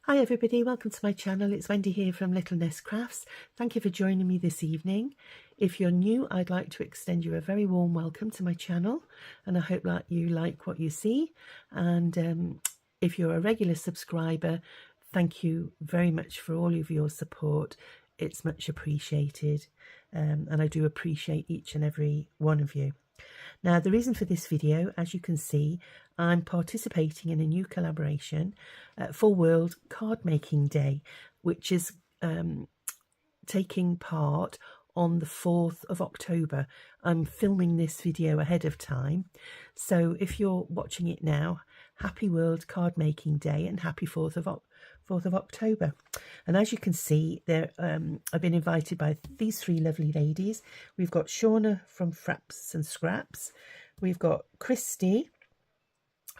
Hi everybody, welcome to my channel. It's Wendy here from Little Nest Crafts. Thank you for joining me this evening. If you're new, I'd like to extend you a very warm welcome to my channel, and I hope that you like what you see. And if you're a regular subscriber, thank you very much for all of your support. It's much appreciated, and I do appreciate each and every one of you. Now, the reason for this video, as you can see, I'm participating in a new collaboration for World Cardmaking Day, which is taking part on the 4th of October. I'm filming this video ahead of time, so if you're watching it now, happy World Cardmaking Day and happy 4th of October. And as you can see there, I've been invited by these three lovely ladies. We've got Shauna from Fraps and Scraps, we've got Kristy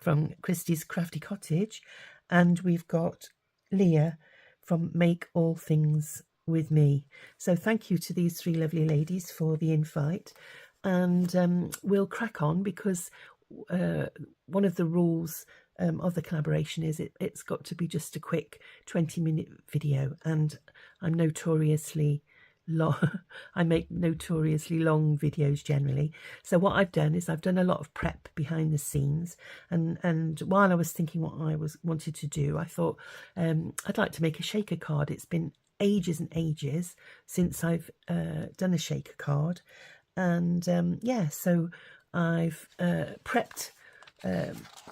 from Kristy's Crafty Cottage, and we've got Lia from Make All Things With Me. So thank you to these three lovely ladies for the invite, and we'll crack on, because one of the rules of the collaboration is it's got to be just a quick 20-minute video, and I'm notoriously long. I make notoriously long videos generally. So what I've done is I've done a lot of prep behind the scenes, and while I was thinking what I wanted to do, I thought I'd like to make a shaker card. It's been ages and ages since I've done a shaker card, and yeah, so I've prepped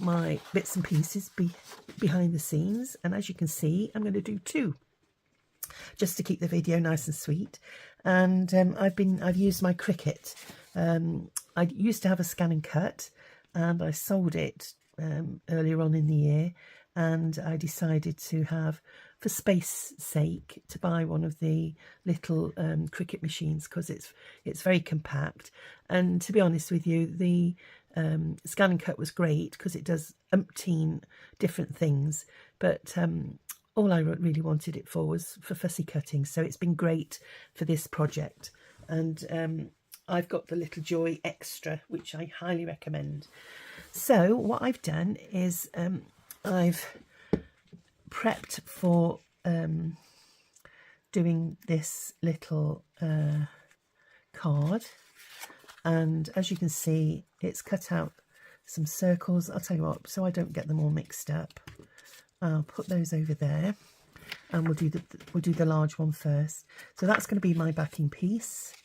my bits and pieces behind the scenes, and as you can see, I'm going to do two, just to keep the video nice and sweet. And I've used my Cricut. I used to have a scan and cut, and I sold it earlier on in the year, and I decided to have, for space sake, to buy one of the little Cricut machines, because it's very compact. And to be honest with you, the scan and cut was great because it does umpteen different things, but all I really wanted it for was for fussy cutting. So it's been great for this project, and I've got the Little Joy Extra, which I highly recommend. So what I've done is I've prepped for doing this little card, and as you can see, it's cut out some circles. I'll tell you what, so I don't get them all mixed up, I'll put those over there, and we'll do the large one first. So that's going to be my backing piece,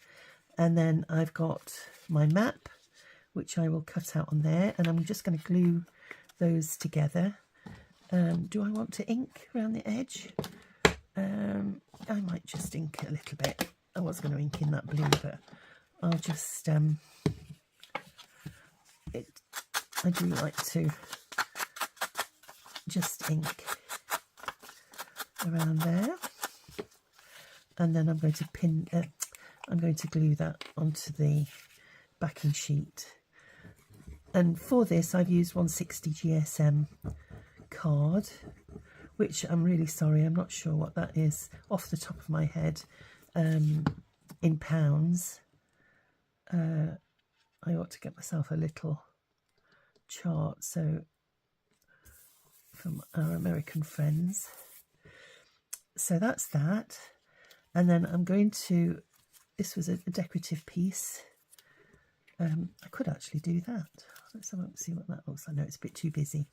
and then I've got my map, which I will cut out on there, and I'm just going to glue those together. Do I want to ink around the edge? I might just ink it a little bit. I was going to ink in that blue, but I'll just I do like to just ink around there, and then I'm going to I'm going to glue that onto the backing sheet. And for this, I've used 160 GSM card, which I'm really sorry, I'm not sure what that is off the top of my head in pounds. I ought to get myself a little chart, so from our American friends. So that's that, and then I'm going to, this was a decorative piece. I could actually do that. Let's have a see what that looks like. No, it's a bit too busy.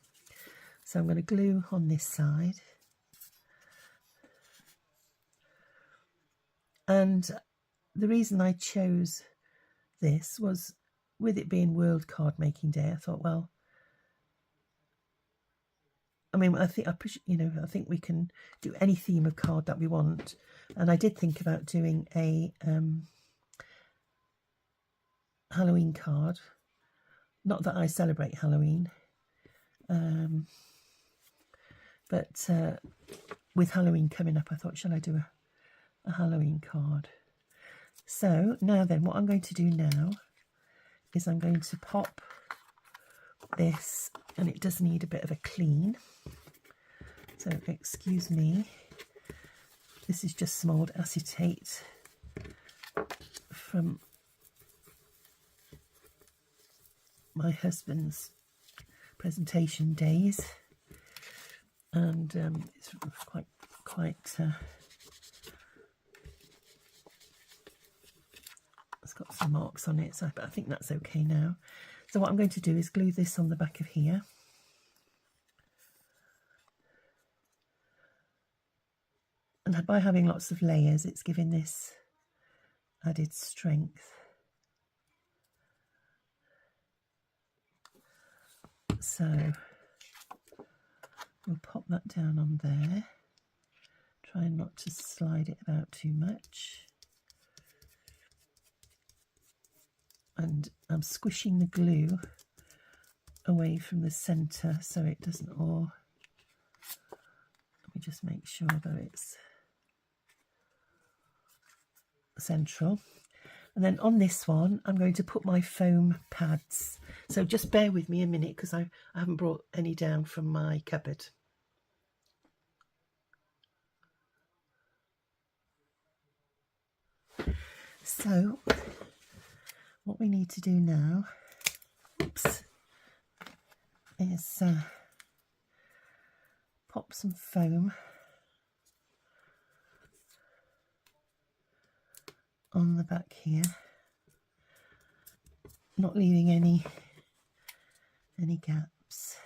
So I'm going to glue on this side, and the reason I chose this was, with it being World Cardmaking Day, I thought, well, I mean, I think I think we can do any theme of card that we want, and I did think about doing a Halloween card. Not that I celebrate Halloween, but with Halloween coming up, I thought, shall I do a Halloween card? So now then, what I'm going to do now is I'm going to pop this, and it does need a bit of a clean, so excuse me. This is just some old acetate from my husband's presentation days, and it's quite it's got some marks on it, so I think that's okay now. So what I'm going to do is glue this on the back of here. And by having lots of layers, it's giving this added strength. So we'll pop that down on there. Try not to slide it about too much. And I'm squishing the glue away from the centre so it doesn't all... Let me just make sure that it's central. And then on this one, I'm going to put my foam pads. So just bear with me a minute because I haven't brought any down from my cupboard. So what we need to do now, is pop some foam on the back here, not leaving any gaps.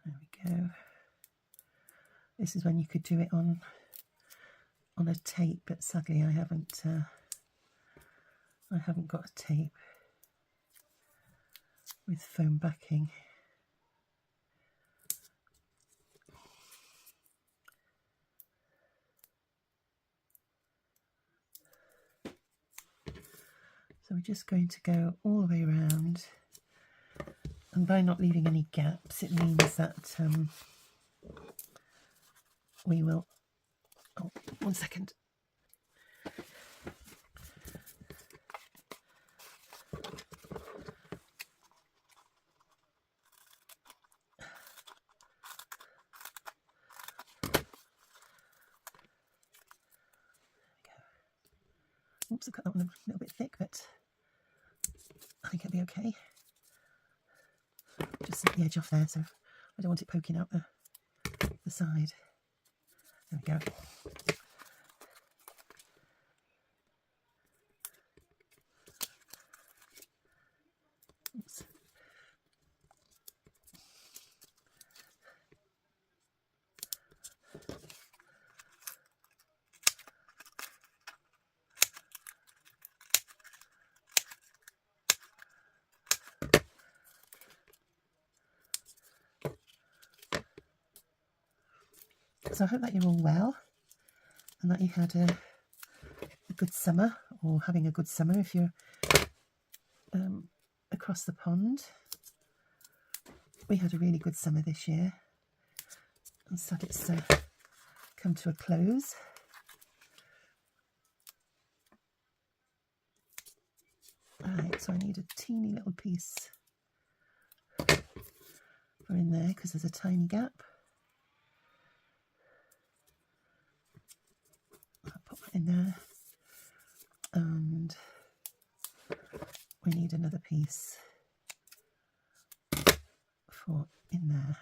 There we go. This is when you could do it on a tape, but sadly I haven't got a tape with foam backing. So we're just going to go all the way around, and by not leaving any gaps, it means that we will... Oh, 1 second. Oops, I've cut that one a little bit thick, but I think it'll be okay. Just snip the edge off there, so I don't want it poking out the side. There we go. Oops. So I hope that you're all well and that you had a good summer, or having a good summer if you're across the pond. We had a really good summer this year. I'm sad it's come to a close. Right, so I need a teeny little piece for in there because there's a tiny gap. I'll put that in there, and we need another piece for in there.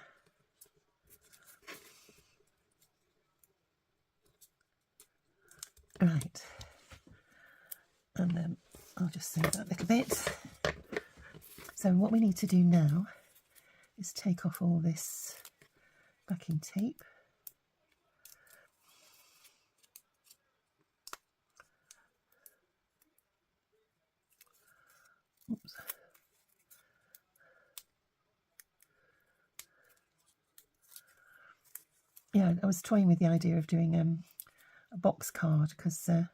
Right, and then I'll just save that little bit. So what we need to do now is take off all this backing tape. Oops. Yeah, I was toying with the idea of doing a box card, because I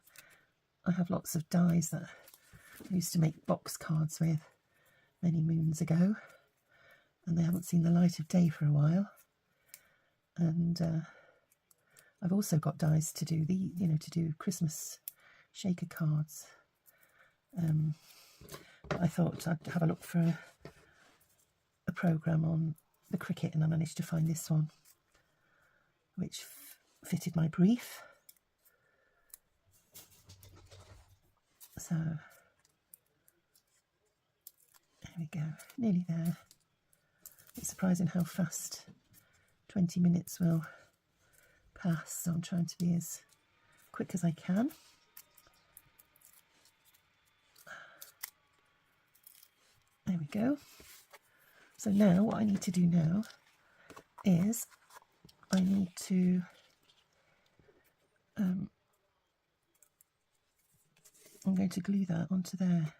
have lots of dies that I used to make box cards with many moons ago, and they haven't seen the light of day for a while. And I've also got dies to do to do Christmas shaker cards. But I thought I'd have a look for a programme on the cricket, and I managed to find this one which fitted my brief. So there we go, nearly there. It's surprising how fast 20 minutes will pass, so I'm trying to be as quick as I can. There we go. So now what I need to do now is I need to I'm going to glue that onto there,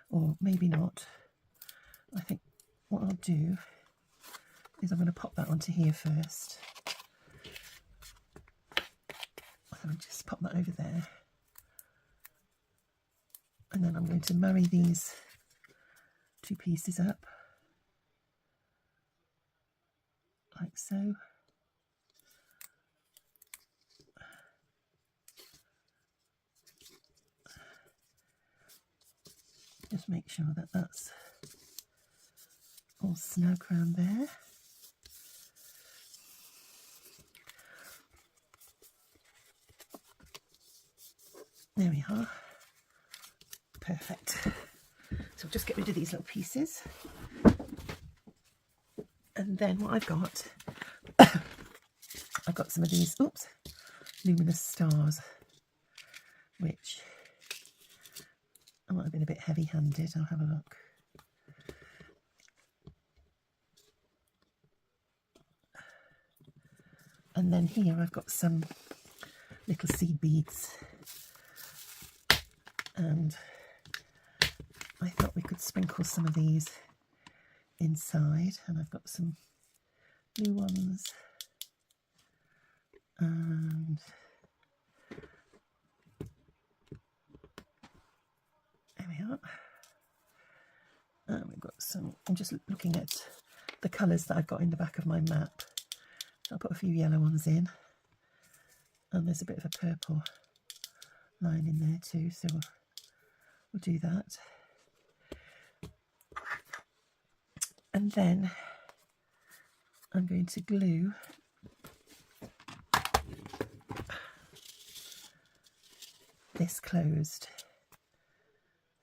or maybe not. I think what I'll do is I'm going to pop that onto here first. I'll just pop that over there, and then I'm going to marry these two pieces up like so. Just make sure that that's all snug around there. There we are. Perfect. So I'll just get rid of these little pieces. And then what I've got, I've got some of these, oops, luminous stars, which I might have been a bit heavy-handed. I'll have a look. And then here I've got some little seed beads, and I thought we could sprinkle some of these inside, and I've got some blue ones, and there we are. And we've got some, I'm just looking at the colours that I've got in the back of my map. I'll put a few yellow ones in, and there's a bit of a purple line in there too, so we'll do that. And then I'm going to glue this closed.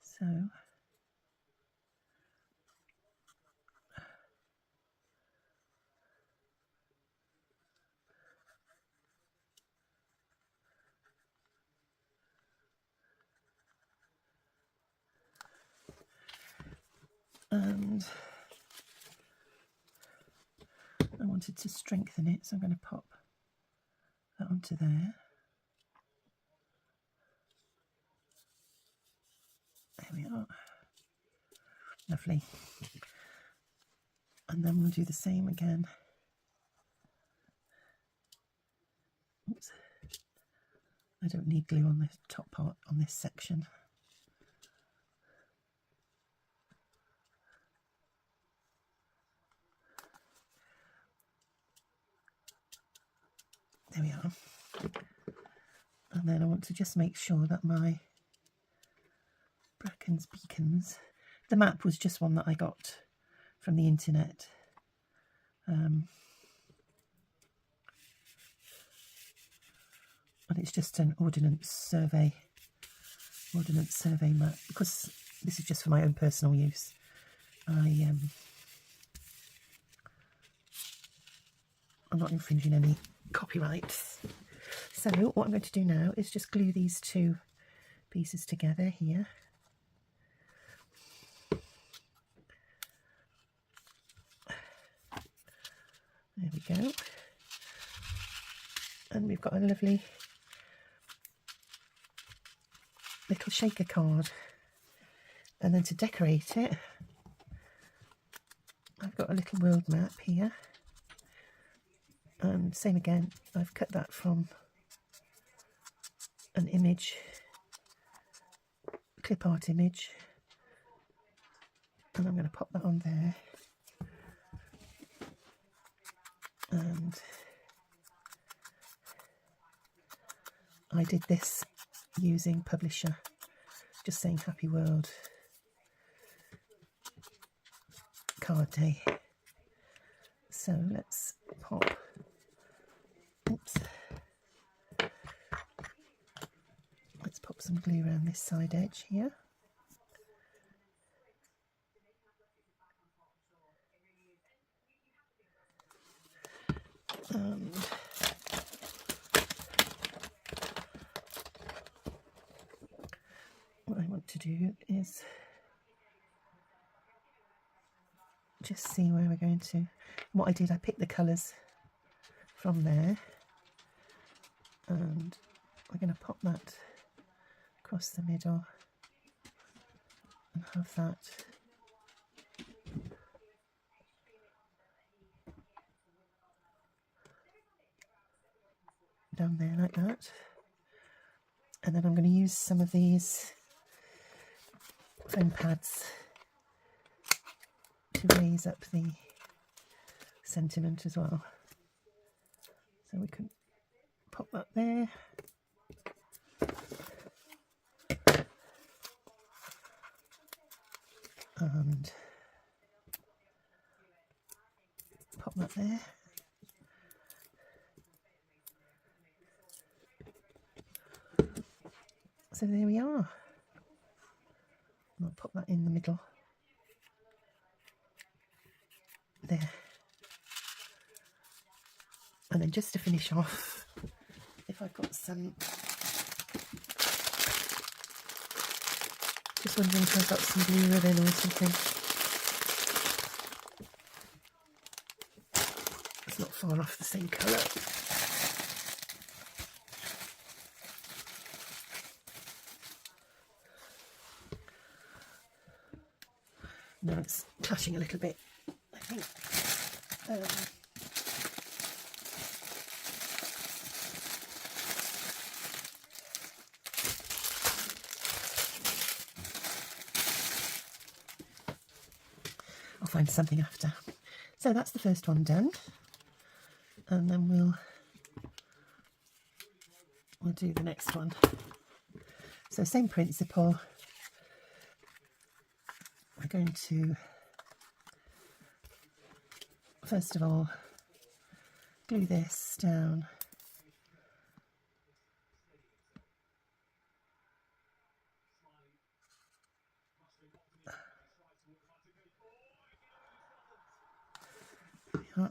So and I wanted to strengthen it, so I'm going to pop that onto there. There we are. Lovely. And then we'll do the same again. Oops. I don't need glue on the top part on this section. There we are. And then I want to just make sure that my Bracken's beacons, the map was just one that I got from the internet. And it's just an ordnance survey map, because this is just for my own personal use. I'm not infringing any copyrights. So what I'm going to do now is just glue these two pieces together here. There we go. And we've got a lovely little shaker card. And then to decorate it, I've got a little world map here. And same again, I've cut that from an image, clip art image, and I'm going to pop that on there. And I did this using Publisher just saying Happy World Card Day. So let's pop, oops, let's pop some glue around this side edge here. And what I want to do is just see where we're going to. What I did, I picked the colours from there, and we're going to pop that across the middle and have that down there like that. And then I'm going to use some of these foam pads to raise up the sentiment as well. So we can pop that there. And pop that there. So there we are. And I'll pop that in the middle. There. And then just to finish off, if I've got some, just wondering if I've got some blue ribbon or something. It's not far off the same colour. No, it's clashing a little bit, I think. I'll find something after. So that's the first one done, and then we'll do the next one. So same principle. We're going to first of all glue this down yeah.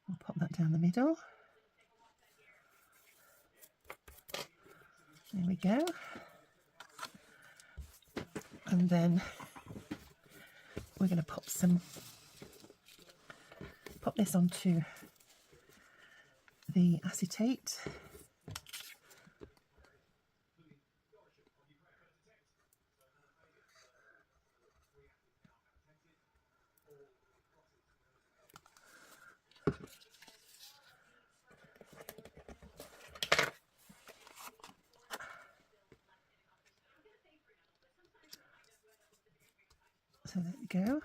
We'll pop that down the middle. There we go. And then we're going to pop this onto the acetate. So there we go.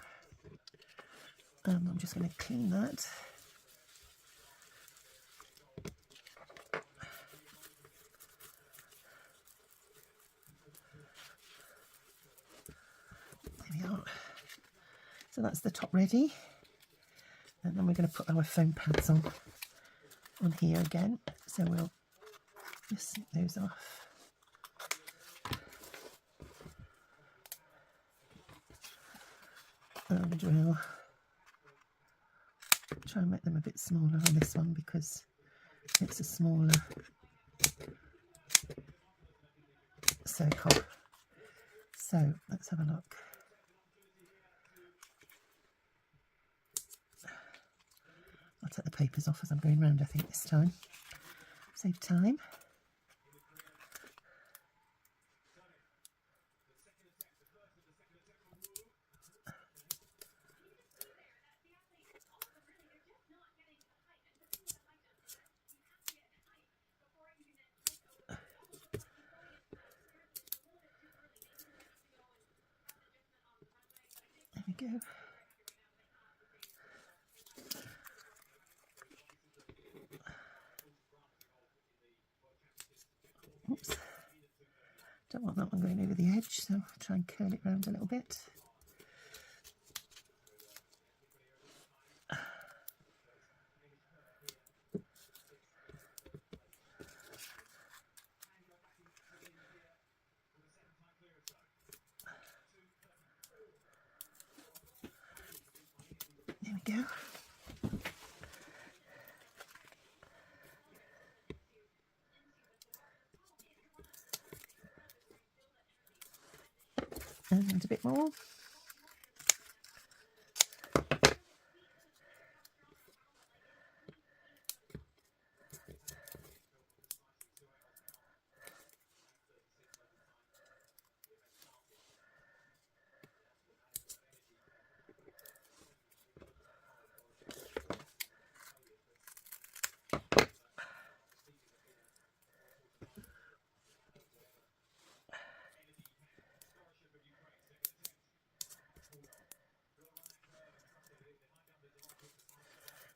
I'm just going to clean that. There we are. So that's the top ready. And then we're going to put our foam pads on here again. So we'll just snip those off. And we'll try and make them a bit smaller on this one because it's a smaller circle. So let's have a look. I'll take the papers off as I'm going round, I think, this time. Save time. There we go. Oops. Don't want that one going over the edge, so I'll try and curl it round a little bit. There we go. And a bit more.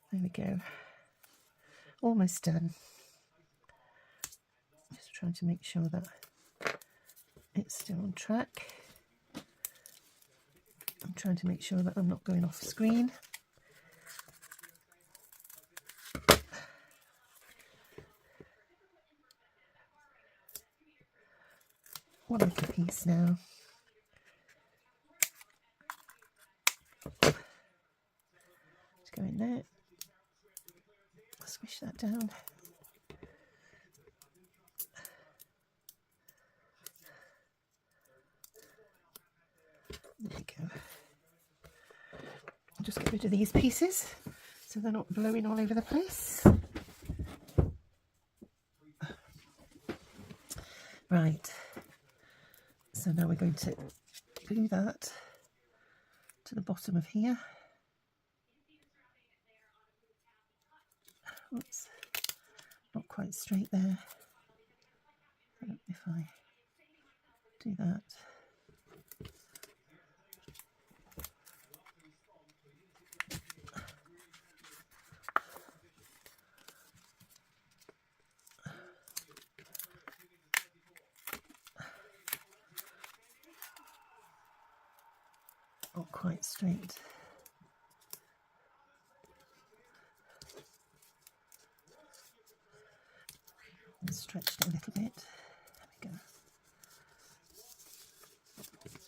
There we go. Almost done. Just trying to make sure that it's still on track. I'm trying to make sure that I'm not going off screen. One little piece now. Let's go in there. Squish that down. There we go. I'll just get rid of these pieces so they're not blowing all over the place. Right, so now we're going to glue that to the bottom of here. Oops, not quite straight there. If I do that. Not quite straight. And stretched it a little bit. There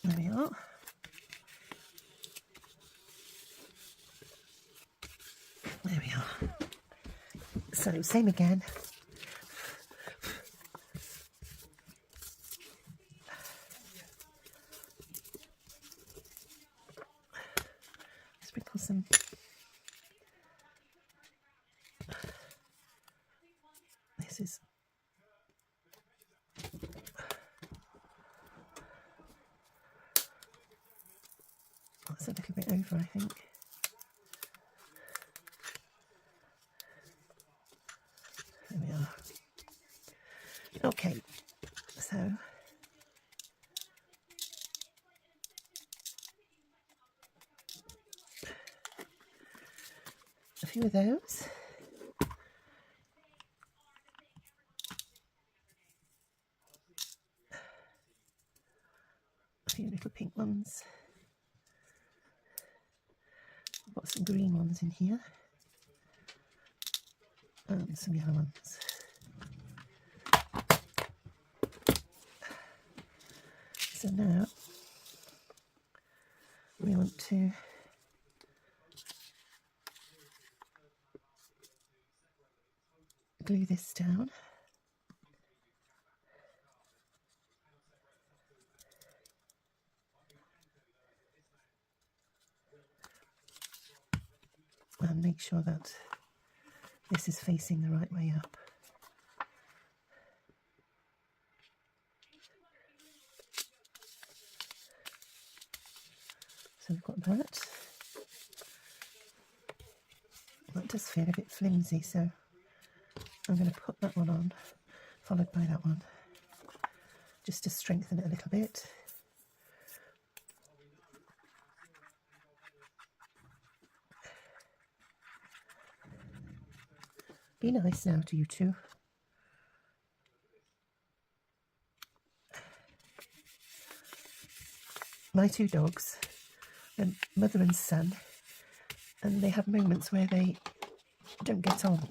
we go. There we are. There we are. So same again. Sprinkle some this is that's a little bit over, I think. There we are. Okay, so a few of those. A few little pink ones. I've got some green ones in here. And some yellow ones. So now we want to glue this down. And make sure that this is facing the right way up. So we've got that. That does feel a bit flimsy, so I'm going to put that one on, followed by that one, just to strengthen it a little bit. Be nice now to you two. my two dogs, mother and son, and they have moments where they don't get on.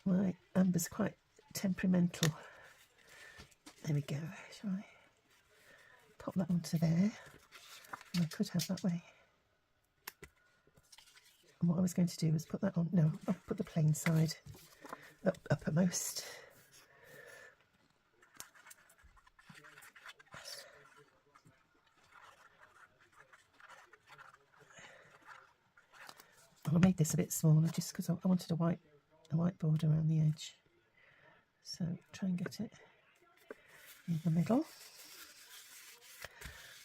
My Amber's quite temperamental. There we go. Shall I pop that onto there? And I could have that way. And what I was going to do was put that on. No, I'll put the plain side uppermost. Well, I made this a bit smaller just because I wanted a white border around the edge. So try and get it in the middle.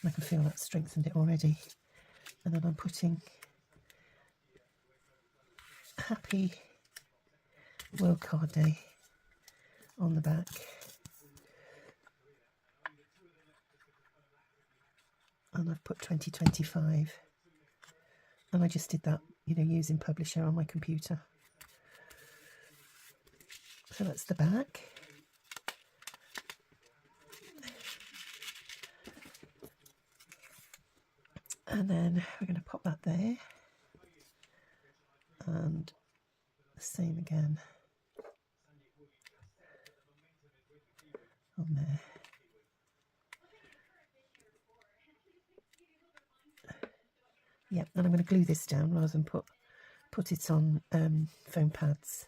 And I can feel that strengthened it already. And then I'm putting Happy World Card Day on the back. And I've put 2025. And I just did that, you know, using Publisher on my computer. So that's the back. And then we're going to pop that there. And the same again on there. Yep, and I'm going to glue this down rather than put it on foam pads.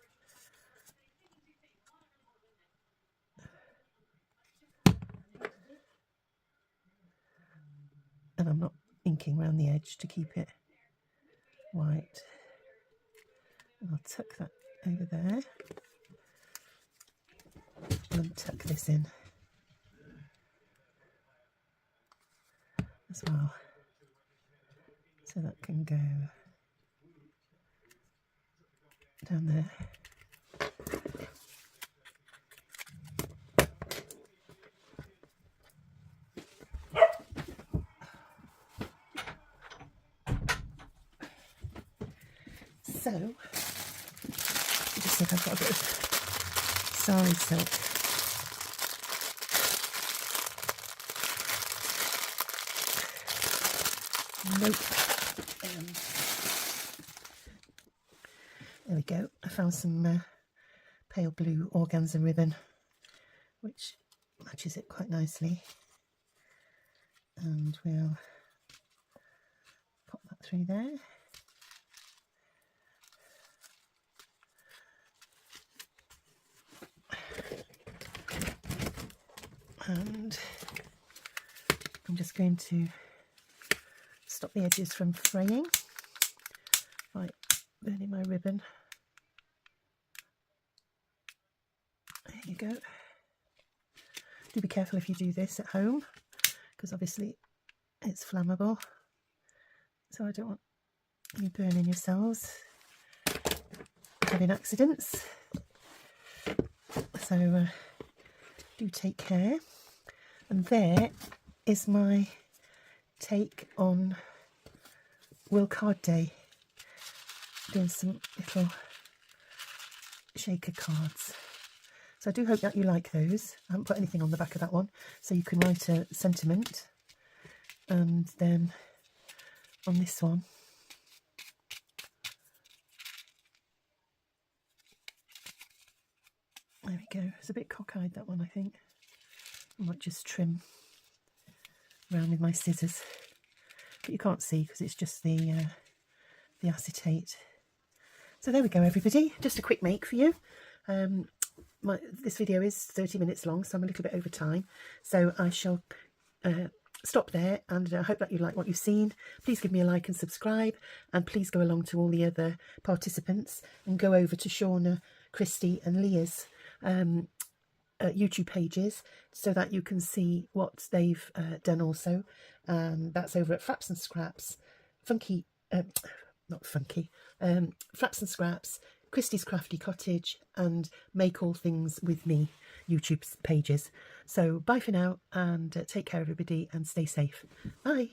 And I'm not inking around the edge to keep it white. And I'll tuck that over there and tuck this in as well. So that can go down there. So, just think I've got a bit of sari silk. Nope. There we go. I found some pale blue organza ribbon, which matches it quite nicely. And we'll pop that through there. And I'm just going to stop the edges from fraying by burning my ribbon. There you go. Do be careful if you do this at home, because obviously it's flammable, so I don't want you burning yourselves, having accidents. So do take care. And there is my take on World Card Day, doing some little shaker cards. So I do hope that you like those. I haven't put anything on the back of that one, so you can write a sentiment. And then on this one, there we go. It's a bit cockeyed, that one, I think. I might just trim around with my scissors, but you can't see because it's just the acetate. So there we go, everybody. Just a quick make for you. This video is 30 minutes long, so I'm a little bit over time. So I shall stop there, and I hope that you like what you've seen. Please give me a like and subscribe, and please go along to all the other participants and go over to Shauna, Kristy and Lia's YouTube pages so that you can see what they've done also. That's over at Fraps and Scraps, Fraps and Scraps, Kristy's Crafty Cottage, and Make All Things With Me YouTube pages. So bye for now, and take care everybody, and stay safe. Bye.